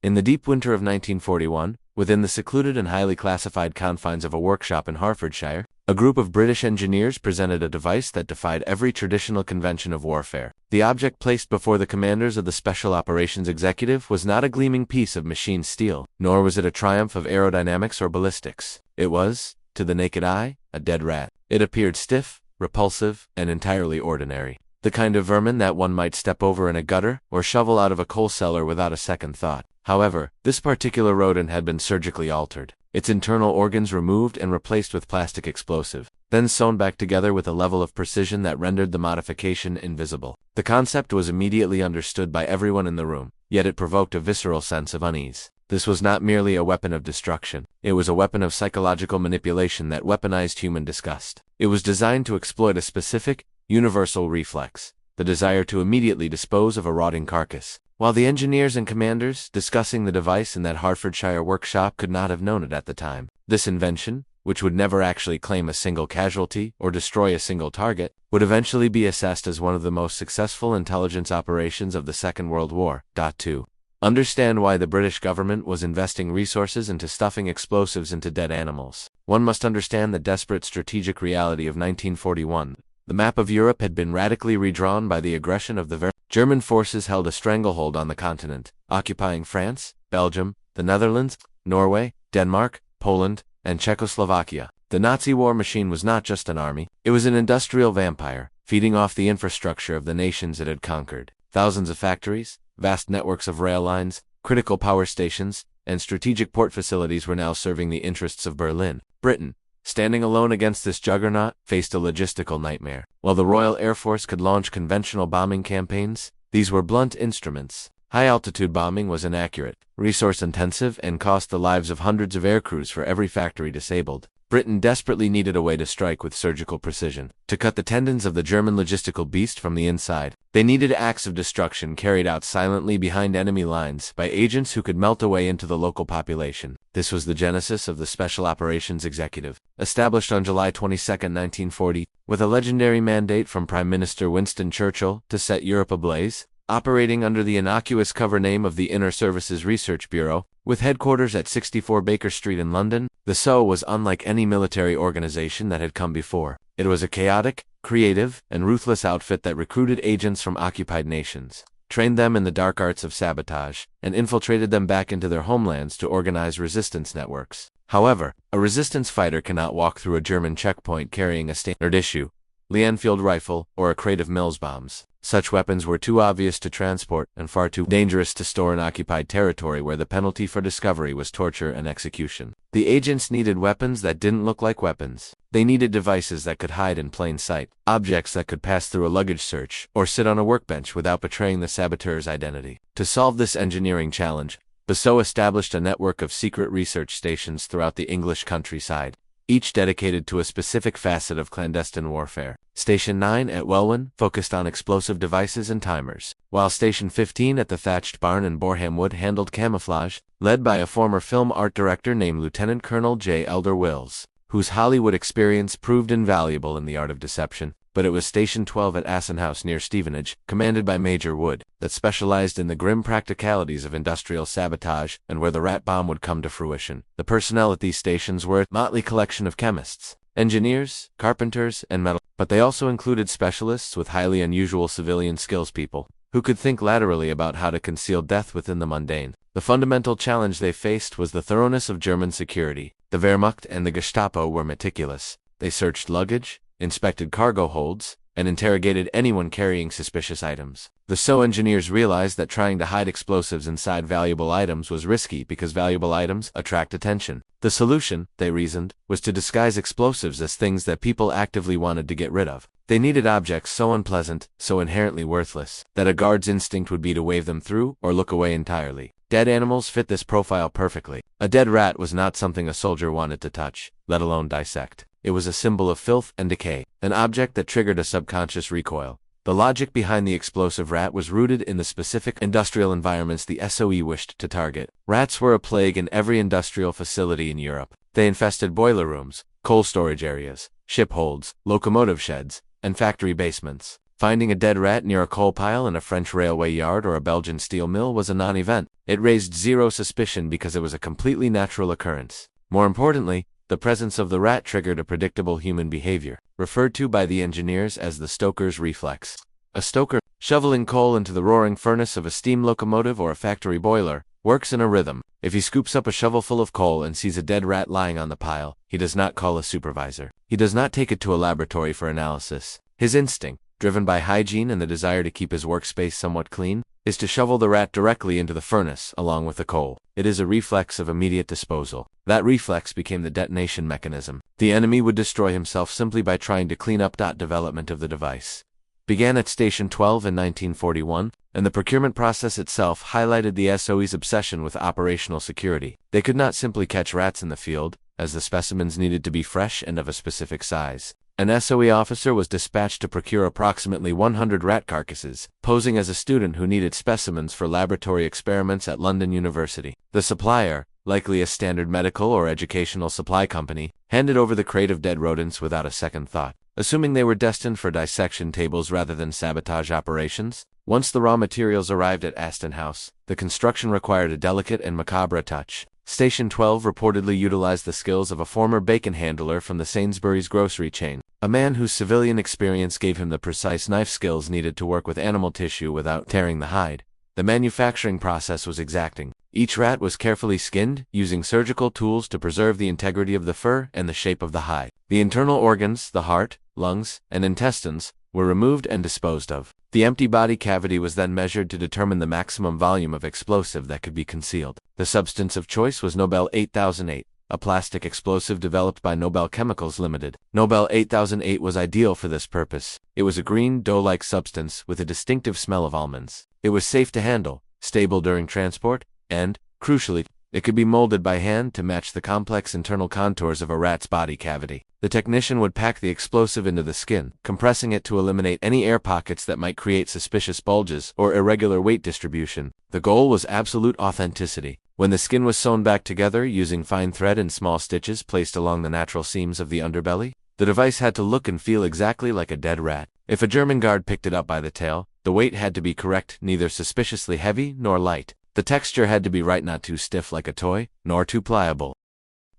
In the deep winter of 1941, within the secluded and highly classified confines of a workshop in Hertfordshire, a group of British engineers presented a device that defied every traditional convention of warfare. The object placed before the commanders of the Special Operations Executive was not a gleaming piece of machined steel, nor was it a triumph of aerodynamics or ballistics. It was, to the naked eye, a dead rat. It appeared stiff, repulsive, and entirely ordinary. The kind of vermin that one might step over in a gutter or shovel out of a coal cellar without a second thought. However, this particular rodent had been surgically altered, its internal organs removed and replaced with plastic explosive, then sewn back together with a level of precision that rendered the modification invisible. The concept was immediately understood by everyone in the room, yet it provoked a visceral sense of unease. This was not merely a weapon of destruction, it was a weapon of psychological manipulation that weaponized human disgust. It was designed to exploit a specific, universal reflex, the desire to immediately dispose of a rotting carcass. While the engineers and commanders discussing the device in that Hertfordshire workshop could not have known it at the time, this invention, which would never actually claim a single casualty or destroy a single target, would eventually be assessed as one of the most successful intelligence operations of the Second World War. To understand why the British government was investing resources into stuffing explosives into dead animals, one must understand the desperate strategic reality of 1941. The map of Europe had been radically redrawn by the aggression of the German forces held a stranglehold on the continent, occupying France, Belgium, the Netherlands, Norway, Denmark, Poland, and Czechoslovakia. The Nazi war machine was not just an army, it was an industrial vampire, feeding off the infrastructure of the nations it had conquered. Thousands of factories, vast networks of rail lines, critical power stations, and strategic port facilities were now serving the interests of Berlin. Britain, standing alone against this juggernaut, faced a logistical nightmare. While the Royal Air Force could launch conventional bombing campaigns, these were blunt instruments. High-altitude bombing was inaccurate, resource-intensive, and cost the lives of hundreds of aircrews for every factory disabled. Britain desperately needed a way to strike with surgical precision. To cut the tendons of the German logistical beast from the inside, they needed acts of destruction carried out silently behind enemy lines by agents who could melt away into the local population. This was the genesis of the Special Operations Executive, established on July 22, 1940, with a legendary mandate from Prime Minister Winston Churchill to set Europe ablaze. Operating under the innocuous cover name of the Inner Services Research Bureau, with headquarters at 64 Baker Street in London, the SO was unlike any military organization that had come before. It was a chaotic, creative, and ruthless outfit that recruited agents from occupied nations, trained them in the dark arts of sabotage, and infiltrated them back into their homelands to organize resistance networks. However, a resistance fighter cannot walk through a German checkpoint carrying a standard issue Lee-Enfield rifle or a crate of Mills bombs. Such weapons were too obvious to transport and far too dangerous to store in occupied territory where the penalty for discovery was torture and execution. The agents needed weapons that didn't look like weapons. They needed devices that could hide in plain sight, objects that could pass through a luggage search or sit on a workbench without betraying the saboteur's identity. To solve this engineering challenge, Bassot established a network of secret research stations throughout the English countryside, each dedicated to a specific facet of clandestine warfare. Station 9 at Welwyn focused on explosive devices and timers, while Station 15 at the Thatched Barn in Boreham Wood handled camouflage, led by a former film art director named Lieutenant Colonel J. Elder Wills, whose Hollywood experience proved invaluable in the art of deception. But it was Station 12 at Asson House near Stevenage, commanded by Major Wood, that specialized in the grim practicalities of industrial sabotage and where the rat bomb would come to fruition. The personnel at these stations were a motley collection of chemists, engineers, carpenters, and metal, but they also included specialists with highly unusual civilian skills, people who could think laterally about how to conceal death within the mundane. The fundamental challenge they faced was the thoroughness of German security. The Wehrmacht and the Gestapo were meticulous. They searched luggage, inspected cargo holds, and interrogated anyone carrying suspicious items. The SO engineers realized that trying to hide explosives inside valuable items was risky because valuable items attract attention. The solution, they reasoned, was to disguise explosives as things that people actively wanted to get rid of. They needed objects so unpleasant, so inherently worthless, that a guard's instinct would be to wave them through or look away entirely. Dead animals fit this profile perfectly. A dead rat was not something a soldier wanted to touch, let alone dissect. It was a symbol of filth and decay, an object that triggered a subconscious recoil. The logic behind the explosive rat was rooted in the specific industrial environments the SOE wished to target. Rats were a plague in every industrial facility in Europe. They infested boiler rooms, coal storage areas, ship holds, locomotive sheds, and factory basements. Finding a dead rat near a coal pile in a French railway yard or a Belgian steel mill was a non-event. It raised zero suspicion because it was a completely natural occurrence. More importantly, the presence of the rat triggered a predictable human behavior, referred to by the engineers as the stoker's reflex. A stoker, shoveling coal into the roaring furnace of a steam locomotive or a factory boiler, works in a rhythm. If he scoops up a shovelful of coal and sees a dead rat lying on the pile, he does not call a supervisor. He does not take it to a laboratory for analysis. His instinct, driven by hygiene and the desire to keep his workspace somewhat clean, is to shovel the rat directly into the furnace along with the coal. It is a reflex of immediate disposal. That reflex became the detonation mechanism. The enemy would destroy himself simply by trying to clean up. Development of the device began at Station 12 in 1941, and the procurement process itself highlighted the SOE's obsession with operational security. They could not simply catch rats in the field, as the specimens needed to be fresh and of a specific size. An SOE officer was dispatched to procure approximately 100 rat carcasses, posing as a student who needed specimens for laboratory experiments at London University. The supplier, likely a standard medical or educational supply company, handed over the crate of dead rodents without a second thought, assuming they were destined for dissection tables rather than sabotage operations. Once the raw materials arrived at Aston House, the construction required a delicate and macabre touch. Station 12 reportedly utilized the skills of a former bacon handler from the Sainsbury's grocery chain, a man whose civilian experience gave him the precise knife skills needed to work with animal tissue without tearing the hide. The manufacturing process was exacting. Each rat was carefully skinned, using surgical tools to preserve the integrity of the fur and the shape of the hide. The internal organs, the heart, lungs, and intestines, were removed and disposed of. The empty body cavity was then measured to determine the maximum volume of explosive that could be concealed. The substance of choice was Nobel 8008, a plastic explosive developed by Nobel Chemicals Limited. Nobel 8008 was ideal for this purpose. It was a green, dough-like substance with a distinctive smell of almonds. It was safe to handle, stable during transport, and, crucially, it could be molded by hand to match the complex internal contours of a rat's body cavity. The technician would pack the explosive into the skin, compressing it to eliminate any air pockets that might create suspicious bulges or irregular weight distribution. The goal was absolute authenticity. When the skin was sewn back together using fine thread and small stitches placed along the natural seams of the underbelly, the device had to look and feel exactly like a dead rat. If a German guard picked it up by the tail, the weight had to be correct, neither suspiciously heavy nor light. The texture had to be right, not too stiff like a toy, nor too pliable.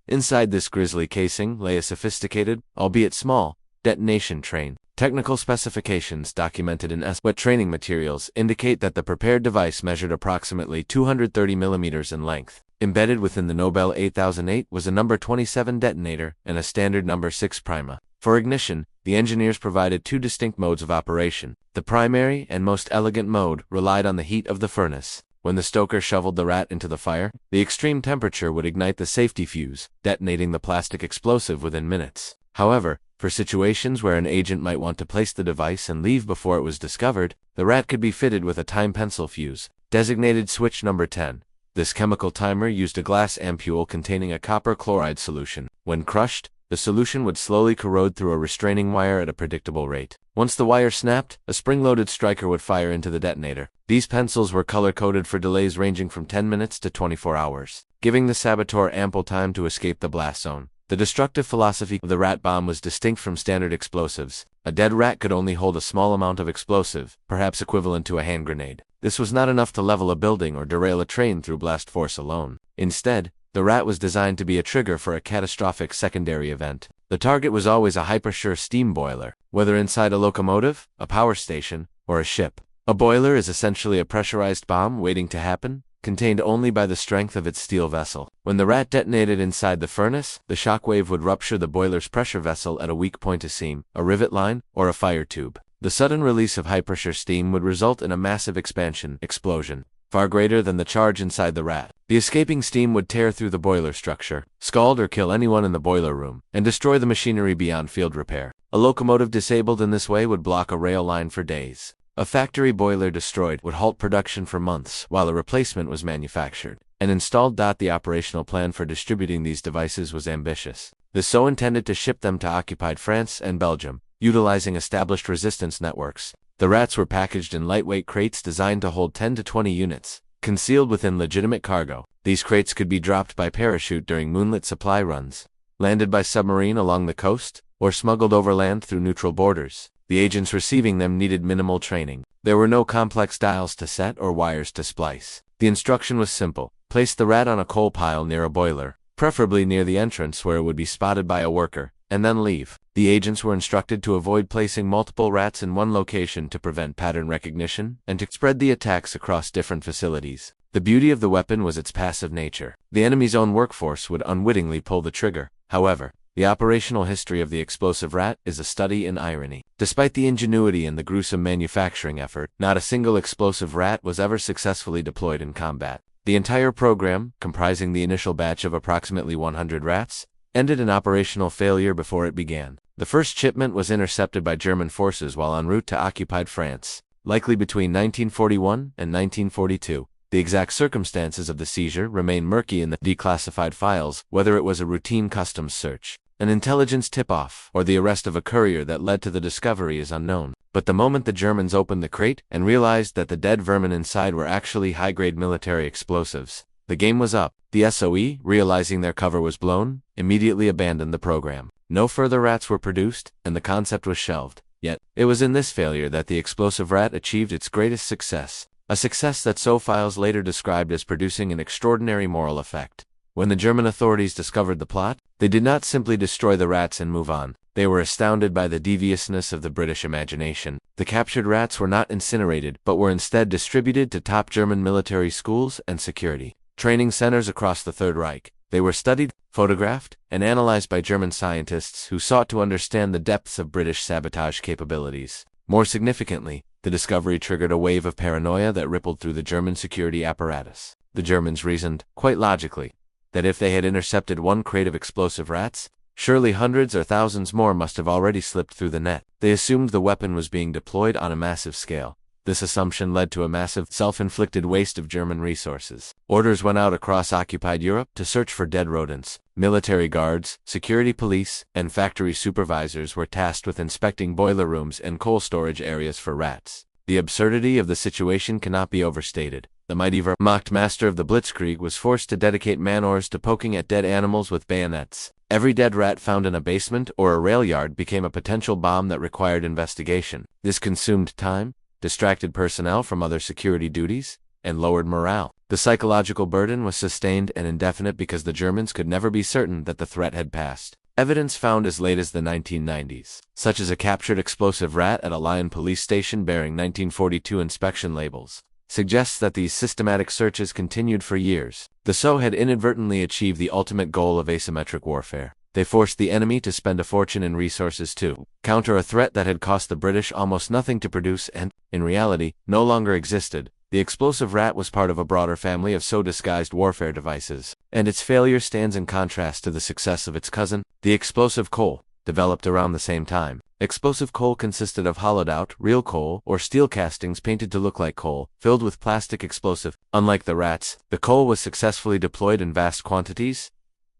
Inside this grisly casing lay a sophisticated, albeit small, detonation train. Technical specifications documented in wet training materials indicate that the prepared device measured approximately 230 millimeters in length. Embedded within the Nobel 8008 was a number 27 detonator and a standard number 6 prima. For ignition, the engineers provided two distinct modes of operation. The primary and most elegant mode relied on the heat of the furnace. When the stoker shoveled the rat into the fire, the extreme temperature would ignite the safety fuse, detonating the plastic explosive within minutes. However, for situations where an agent might want to place the device and leave before it was discovered, the rat could be fitted with a time pencil fuse, designated switch number 10. This chemical timer used a glass ampule containing a copper chloride solution. When crushed, the solution would slowly corrode through a restraining wire at a predictable rate. Once the wire snapped, a spring-loaded striker would fire into the detonator. These pencils were color-coded for delays ranging from 10 minutes to 24 hours, giving the saboteur ample time to escape the blast zone. The destructive philosophy of the rat bomb was distinct from standard explosives. A dead rat could only hold a small amount of explosive, perhaps equivalent to a hand grenade. This was not enough to level a building or derail a train through blast force alone. Instead, the rat was designed to be a trigger for a catastrophic secondary event. The target was always a hyper-sure steam boiler, whether inside a locomotive, a power station, or a ship. A boiler is essentially a pressurized bomb waiting to happen, contained only by the strength of its steel vessel. When the rat detonated inside the furnace, the shockwave would rupture the boiler's pressure vessel at a weak point, a seam, a rivet line, or a fire tube. The sudden release of hyper-sure steam would result in a massive explosion, far greater than the charge inside the rat. The escaping steam would tear through the boiler structure, scald or kill anyone in the boiler room, and destroy the machinery beyond field repair. A locomotive disabled in this way would block a rail line for days. A factory boiler destroyed would halt production for months while a replacement was manufactured and installed. The operational plan for distributing these devices was ambitious. The so intended to ship them to occupied France and Belgium, utilizing established resistance networks. The rats were packaged in lightweight crates designed to hold 10 to 20 units, concealed within legitimate cargo. These crates could be dropped by parachute during moonlit supply runs, landed by submarine along the coast, or smuggled overland through neutral borders. The agents receiving them needed minimal training. There were no complex dials to set or wires to splice. The instruction was simple. Place the rat on a coal pile near a boiler, preferably near the entrance where it would be spotted by a worker, and then leave. The agents were instructed to avoid placing multiple rats in one location to prevent pattern recognition and to spread the attacks across different facilities. The beauty of the weapon was its passive nature. The enemy's own workforce would unwittingly pull the trigger. However, the operational history of the explosive rat is a study in irony. Despite the ingenuity and the gruesome manufacturing effort, not a single explosive rat was ever successfully deployed in combat. The entire program, comprising the initial batch of approximately 100 rats, ended in operational failure before it began. The first shipment was intercepted by German forces while en route to occupied France, likely between 1941 and 1942. The exact circumstances of the seizure remain murky in the declassified files, whether it was a routine customs search, an intelligence tip-off, or the arrest of a courier that led to the discovery is unknown. But the moment the Germans opened the crate and realized that the dead vermin inside were actually high-grade military explosives, the game was up. The SOE, realizing their cover was blown, immediately abandoned the program. No further rats were produced, and the concept was shelved. Yet, it was in this failure that the explosive rat achieved its greatest success, a success that SOE files later described as producing an extraordinary moral effect. When the German authorities discovered the plot, they did not simply destroy the rats and move on. They were astounded by the deviousness of the British imagination. The captured rats were not incinerated, but were instead distributed to top German military schools and security training centers across the Third Reich. They were studied, photographed, and analyzed by German scientists who sought to understand the depths of British sabotage capabilities. More significantly, the discovery triggered a wave of paranoia that rippled through the German security apparatus. The Germans reasoned, quite logically, that if they had intercepted one crate of explosive rats, surely hundreds or thousands more must have already slipped through the net. They assumed the weapon was being deployed on a massive scale. This assumption led to a massive, self-inflicted waste of German resources. Orders went out across occupied Europe to search for dead rodents. Military guards, security police, and factory supervisors were tasked with inspecting boiler rooms and coal storage areas for rats. The absurdity of the situation cannot be overstated. The mighty Wehrmacht master of the Blitzkrieg was forced to dedicate man-hours to poking at dead animals with bayonets. Every dead rat found in a basement or a rail yard became a potential bomb that required investigation. This consumed time, distracted personnel from other security duties, and lowered morale. The psychological burden was sustained and indefinite because the Germans could never be certain that the threat had passed. Evidence found as late as the 1990s, such as a captured explosive rat at a Lyon police station bearing 1942 inspection labels, suggests that these systematic searches continued for years. The SOE had inadvertently achieved the ultimate goal of asymmetric warfare. They forced the enemy to spend a fortune in resources to counter a threat that had cost the British almost nothing to produce and, in reality, no longer existed. The explosive rat was part of a broader family of SOE-disguised warfare devices, and its failure stands in contrast to the success of its cousin, the explosive coal, developed around the same time. Explosive coal consisted of hollowed-out, real coal or steel castings painted to look like coal, filled with plastic explosive. Unlike the rats, the coal was successfully deployed in vast quantities,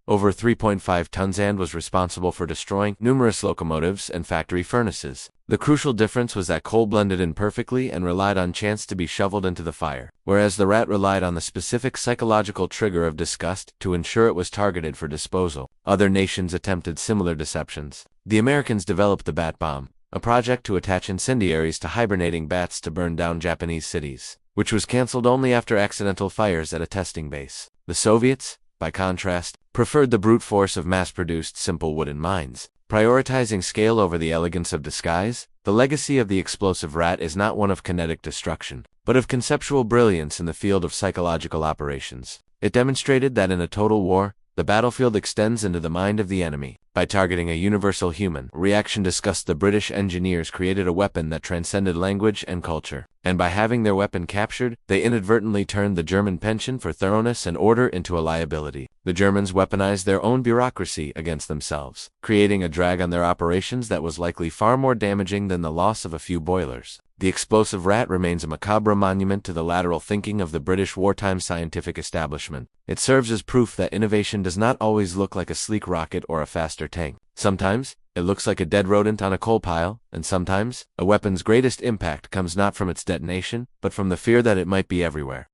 over 3.5 tons, and was responsible for destroying numerous locomotives and factory furnaces. The crucial difference was that coal blended in perfectly and relied on chance to be shoveled into the fire, whereas the rat relied on the specific psychological trigger of disgust to ensure it was targeted for disposal. Other nations attempted similar deceptions. The Americans developed the bat bomb, a project to attach incendiaries to hibernating bats to burn down Japanese cities, which was cancelled only after accidental fires at a testing base. The Soviets, by contrast, preferred the brute force of mass-produced simple wooden mines, prioritizing scale over the elegance of disguise. The legacy of the explosive rat is not one of kinetic destruction, but of conceptual brilliance in the field of psychological operations. It demonstrated that in a total war, the battlefield extends into the mind of the enemy. By targeting a universal human reaction, the British engineers created a weapon that transcended language and culture. And by having their weapon captured, they inadvertently turned the German penchant for thoroughness and order into a liability. The Germans weaponized their own bureaucracy against themselves, creating a drag on their operations that was likely far more damaging than the loss of a few boilers. The explosive rat remains a macabre monument to the lateral thinking of the British wartime scientific establishment. It serves as proof that innovation does not always look like a sleek rocket or a faster tank. Sometimes, it looks like a dead rodent on a coal pile, and sometimes, a weapon's greatest impact comes not from its detonation, but from the fear that it might be everywhere.